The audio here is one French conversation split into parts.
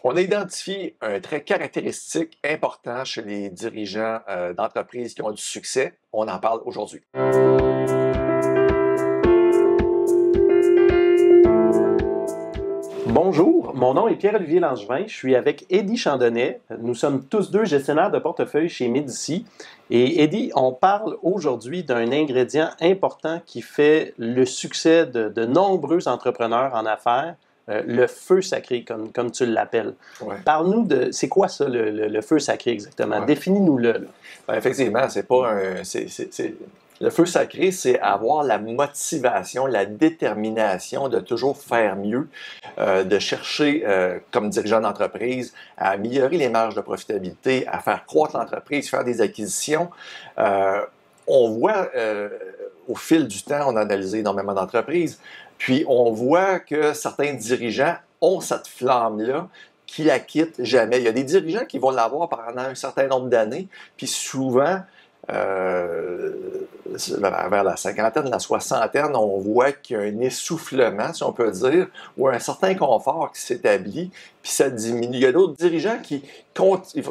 On a identifié un trait caractéristique important chez les dirigeants d'entreprises qui ont du succès. On en parle aujourd'hui. Bonjour, mon nom est Pierre-Olivier Langevin, je suis avec Eddie Chandonnet. Nous sommes tous deux gestionnaires de portefeuille chez Médici. Et Eddie, on parle aujourd'hui d'un ingrédient important qui fait le succès de nombreux entrepreneurs en affaires, le feu sacré, comme tu l'appelles. Ouais. Parle-nous de, c'est quoi ça, le feu sacré exactement? Ouais. Définis-nous-le. Ben, effectivement, c'est pas un. Le feu sacré, c'est avoir la motivation, la détermination de toujours faire mieux, de chercher, comme dirigeant d'entreprise, à améliorer les marges de profitabilité, à faire croître l'entreprise, faire des acquisitions. On voit, au fil du temps, on a analysé énormément d'entreprises, puis on voit que certains dirigeants ont cette flamme-là, qui la quittent jamais. Il y a des dirigeants qui vont l'avoir pendant un certain nombre d'années, puis souvent, vers la cinquantaine, la soixantaine, on voit qu'il y a un essoufflement, si on peut dire, ou un certain confort qui s'établit, puis ça diminue. Il y a d'autres dirigeants qui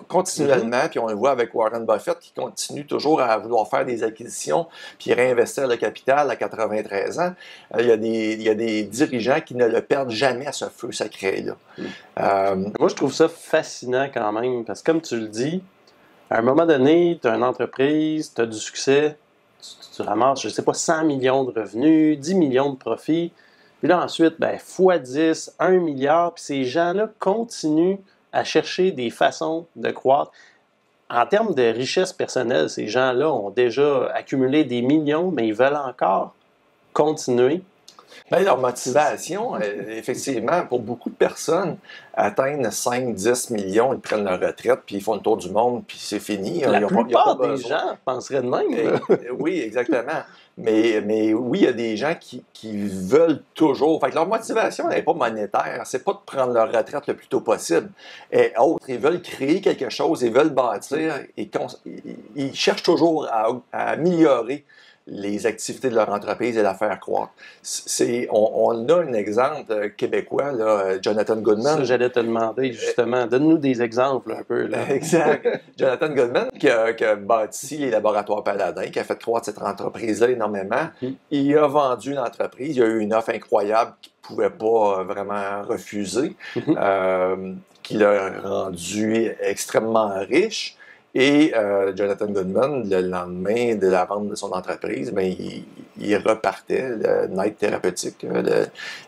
continuellement, puis on le voit avec Warren Buffett, qui continue toujours à vouloir faire des acquisitions, puis réinvestir le capital à 93 ans. Il y a des dirigeants qui ne le perdent jamais à ce feu sacré-là. Moi, je trouve ça fascinant quand même, parce que comme tu le dis, à un moment donné, tu as une entreprise, tu as du succès, tu ramasses, je ne sais pas, 100 millions de revenus, 10 millions de profits. Puis là, ensuite, fois 10, 1 milliard. Puis ces gens-là continuent à chercher des façons de croître. En termes de richesse personnelle, ces gens-là ont déjà accumulé des millions, mais ils veulent encore continuer. Bien, leur motivation, effectivement, pour beaucoup de personnes, atteignent 5-10 millions, ils prennent leur retraite, puis ils font le tour du monde, puis c'est fini. La plupart des gens penseraient de même. Oui, exactement. Mais oui, il y a des gens qui veulent toujours. Fait que leur motivation n'est pas monétaire. C'est pas de prendre leur retraite le plus tôt possible. Et autres, ils veulent créer quelque chose, ils veulent bâtir, et ils cherchent toujours à améliorer les activités de leur entreprise et la faire croître. On a un exemple québécois, là, Jonathan Goodman. Ça, j'allais te demander, justement. Donne-nous des exemples un peu. Là. Exact. Jonathan Goodman, qui a bâti les laboratoires Paladin, qui a fait croître cette entreprise-là énormément. Il a vendu l'entreprise. Il a eu une offre incroyable qu'il ne pouvait pas vraiment refuser, qui l'a rendu extrêmement riche. Et Jonathan Goodman, le lendemain de la vente de son entreprise, il repartait, le Knight Thérapeutique.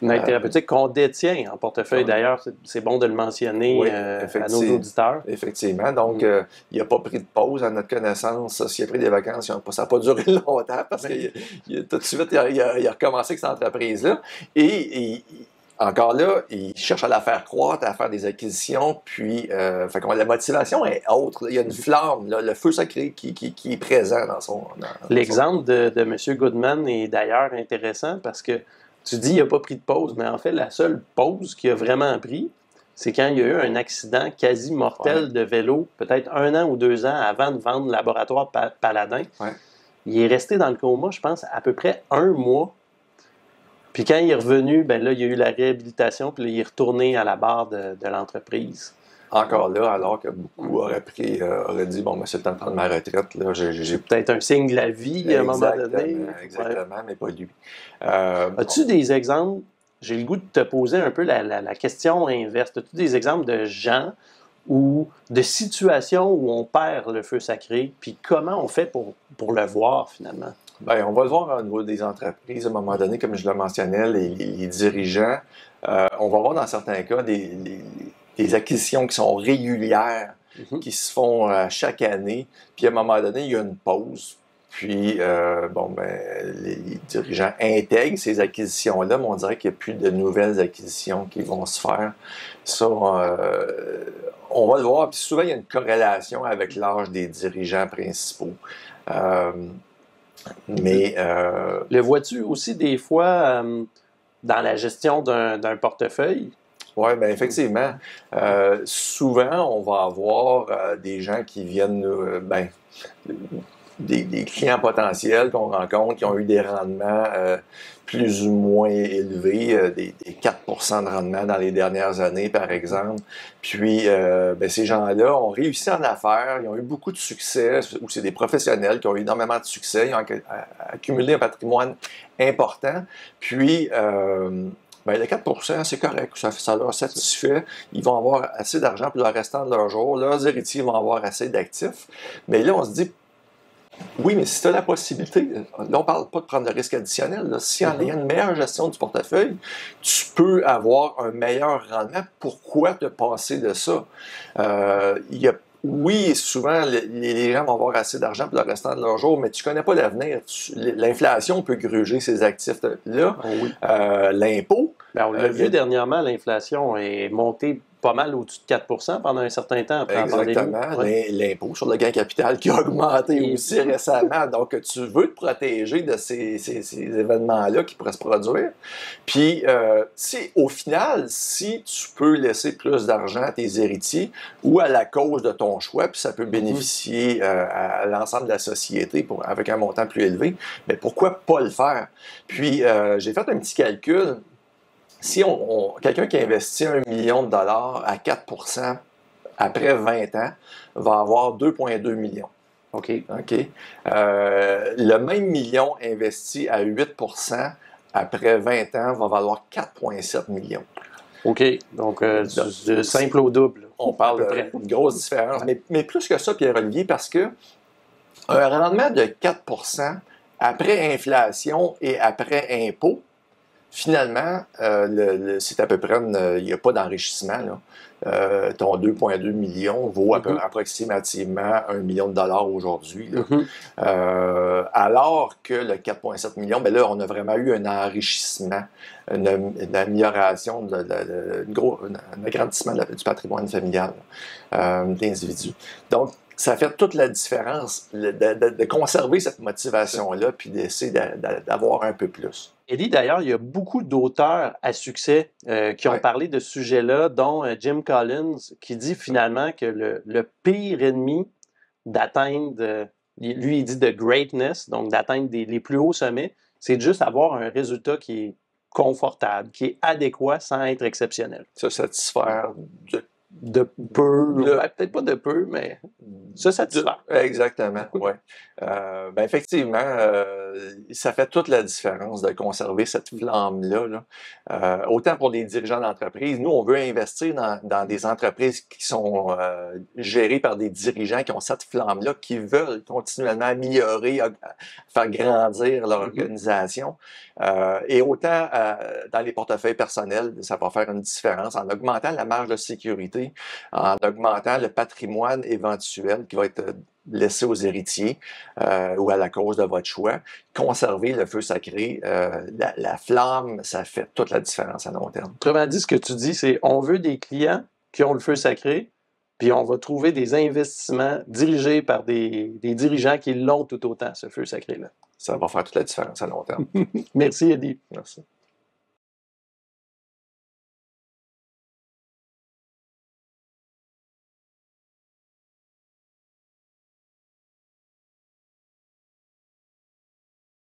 Knight Thérapeutique qu'on détient en portefeuille, d'ailleurs, c'est bon de le mentionner oui, à nos auditeurs. Effectivement, donc il n'a pas pris de pause à notre connaissance. S'il a pris des vacances, ça n'a pas duré longtemps parce que tout de suite, il a recommencé avec cette entreprise-là. Et encore là, il cherche à la faire croître, à faire des acquisitions, puis la motivation est autre. Il y a une flamme, là, le feu sacré qui est présent dans son... L'exemple de M. Goodman est d'ailleurs intéressant parce que tu dis qu'il n'a pas pris de pause, mais en fait, la seule pause qu'il a vraiment pris, c'est quand il y a eu un accident quasi mortel de vélo, peut-être 1 an ou 2 ans avant de vendre le laboratoire Paladin. Ouais. Il est resté dans le coma, je pense, à peu près 1 mois. Puis quand il est revenu, là, il y a eu la réhabilitation, puis là, il est retourné à la barre de l'entreprise. Encore là, alors que beaucoup auraient dit, bon, c'est le temps de prendre ma retraite. Là, j'ai peut-être un signe de la vie à un moment donné. Exactement, mais pas lui. As-tu des exemples? J'ai le goût de te poser un peu la question inverse. As-tu des exemples de gens ou de situations où on perd le feu sacré, puis comment on fait pour le voir finalement? Bien, on va le voir au niveau des entreprises, à un moment donné, comme je le mentionnais, les dirigeants. On va voir dans certains cas des acquisitions qui sont régulières, qui se font chaque année. Puis à un moment donné, il y a une pause. Puis, les dirigeants intègrent ces acquisitions-là, mais on dirait qu'il n'y a plus de nouvelles acquisitions qui vont se faire. Ça, on va le voir. Puis souvent, il y a une corrélation avec l'âge des dirigeants principaux. Le vois-tu aussi des fois dans la gestion d'un portefeuille? Oui, bien effectivement. Souvent, on va avoir des gens qui viennent des clients potentiels qu'on rencontre qui ont eu des rendements plus ou moins élevés, des 4% de rendement dans les dernières années, par exemple. Puis, ces gens-là ont réussi en affaires, ils ont eu beaucoup de succès, ou c'est des professionnels qui ont eu énormément de succès, ils ont accumulé un patrimoine important. Puis, le 4%, c'est correct, ça leur satisfait. Ils vont avoir assez d'argent pour le restant de leur jour. Leurs héritiers vont avoir assez d'actifs. Mais là, on se dit, oui, mais si tu as la possibilité, là, on ne parle pas de prendre de risque additionnel. Là. Si on a une meilleure gestion du portefeuille, tu peux avoir un meilleur rendement. Pourquoi te passer de ça? Oui, souvent, les gens vont avoir assez d'argent pour le restant de leur jour, mais tu ne connais pas l'avenir. L'inflation peut gruger ces actifs-là. Oh oui. L'impôt. On l'a vu dernièrement, l'inflation est montée pas mal au-dessus de 4% pendant un certain temps après la pandémie. Exactement. L'impôt sur le gain capital qui a augmenté aussi récemment. Donc, tu veux te protéger de ces événements-là qui pourraient se produire. Puis, au final, si tu peux laisser plus d'argent à tes héritiers ou à la cause de ton choix, puis ça peut bénéficier à l'ensemble de la société avec un montant plus élevé, mais pourquoi pas le faire? Puis, j'ai fait un petit calcul. Si quelqu'un qui investit $1 million à 4% après 20 ans va avoir 2,2 millions. OK. Le même million investi à 8% après 20 ans va valoir 4,7 millions. OK. Donc, de simple au double. On parle d'une grosse différence. Mais plus que ça, Pierre-Olivier, parce que un rendement de 4% après inflation et après impôt, finalement, c'est à peu près, il n'y a pas d'enrichissement. Ton 2,2 millions vaut approximativement $1 million aujourd'hui. Alors que le 4,7 millions, là, on a vraiment eu un enrichissement, une amélioration, un agrandissement du patrimoine familial d'individus. Donc, ça fait toute la différence de conserver cette motivation-là puis d'essayer d'avoir un peu plus. Eddie, d'ailleurs, il y a beaucoup d'auteurs à succès qui ont parlé de ce sujet-là, dont Jim Collins, qui dit finalement que le pire ennemi d'atteindre, lui il dit de greatness, donc d'atteindre les plus hauts sommets, c'est de juste avoir un résultat qui est confortable, qui est adéquat sans être exceptionnel. Se satisfaire de peu, peut-être pas de peu, mais se satisfaire. Exactement, oui. Effectivement, ça fait toute la différence de conserver cette flamme-là. Autant pour les dirigeants d'entreprise, nous, on veut investir dans des entreprises qui sont gérées par des dirigeants qui ont cette flamme-là, qui veulent continuellement améliorer, faire grandir leur organisation. Et autant dans les portefeuilles personnels, ça va faire une différence en augmentant la marge de sécurité, en augmentant le patrimoine éventuel qui va être laissé aux héritiers ou à la cause de votre choix. Conserver le feu sacré, la flamme, ça fait toute la différence à long terme. Autrement dit, ce que tu dis, c'est on veut des clients qui ont le feu sacré, puis on va trouver des investissements dirigés par des dirigeants qui l'ont tout autant, ce feu sacré-là. Ça va faire toute la différence à long terme. Merci, Eddie. Merci.